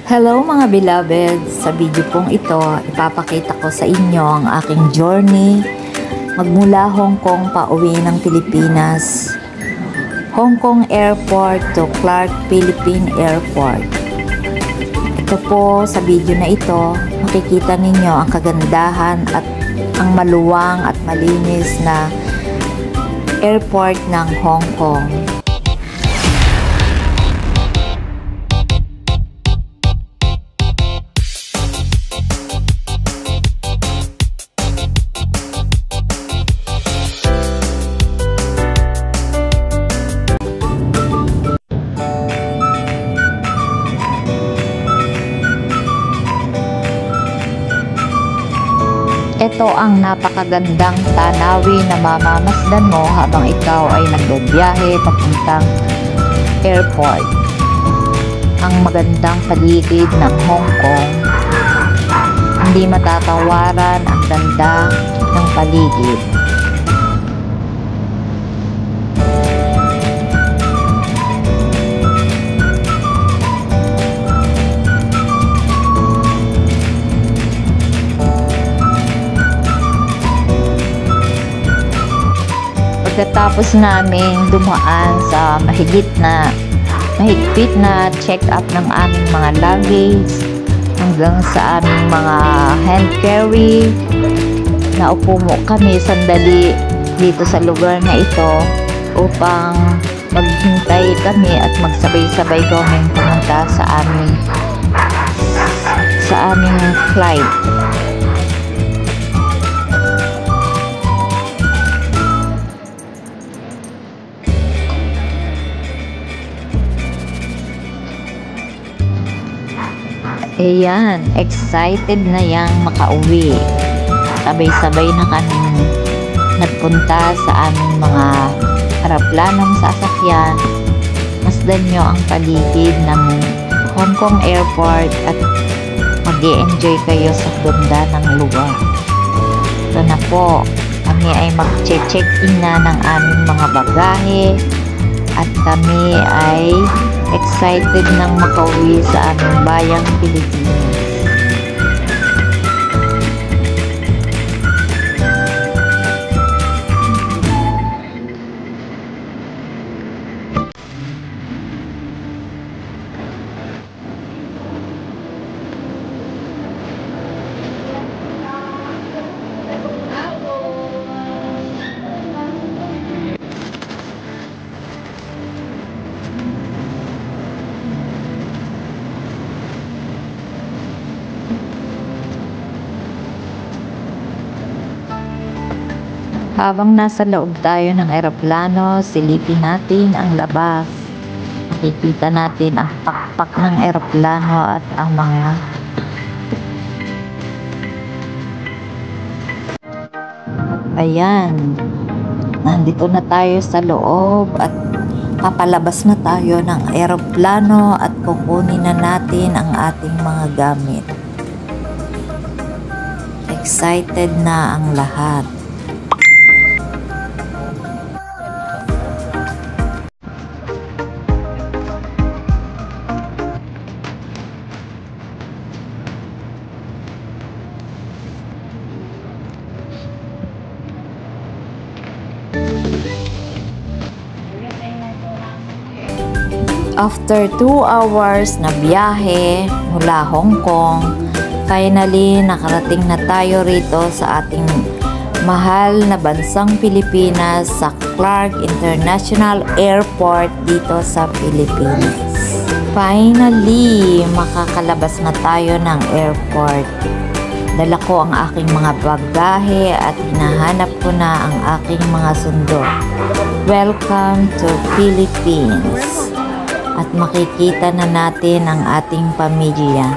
Hello mga beloved! Sa video pong ito, ipapakita ko sa inyo ang aking journey magmula Hong Kong pauwi ng Pilipinas, Hong Kong Airport to Clark Philippine Airport. Ito po sa video na ito, makikita ninyo ang kagandahan at ang maluwang at malinis na airport ng Hong Kong. Ito ang napakagandang tanawin na mamamasdan mo habang ikaw ay nagbibiyahe papuntang airport. Ang magandang paligid ng Hong Kong, hindi matatawaran ang ganda ng paligid. Pagkatapos namin dumaan sa mahigpit na check-up ng aming mga luggage hanggang sa aming mga hand carry, naupo kami sandali dito sa lugar na ito upang maghintay kami at magsabay-sabay kaming pumunta sa aming flight. Ayan, excited na yang makauwi. Sabay-sabay na kami nagpunta sa aming mga aeroplanong sasakyan. Masdan nyo ang paligid ng Hong Kong Airport at mag-i-enjoy kayo sa ganda ng lugar. Ito na po, kami ay mag-check-in na ng aming mga bagahe at kami ay excited nang makauwi sa aming bayang Pilipinas. Habang nasa loob tayo ng eroplano, silipin natin ang labas. Makikita natin ang pakpak ng eroplano at ang mga ayan, nandito na tayo sa loob at papalabas na tayo ng eroplano at kukunin na natin ang ating mga gamit. Excited na ang lahat. After 2 hours na biyahe mula Hong Kong, finally nakarating na tayo rito sa ating mahal na bansang Pilipinas sa Clark International Airport dito sa Pilipinas. Finally, makakalabas na tayo ng airport. Dala ko ang aking mga bagahe at hinahanap ko na ang aking mga sundo. Welcome to Philippines. At makikita na natin ang ating pamilya.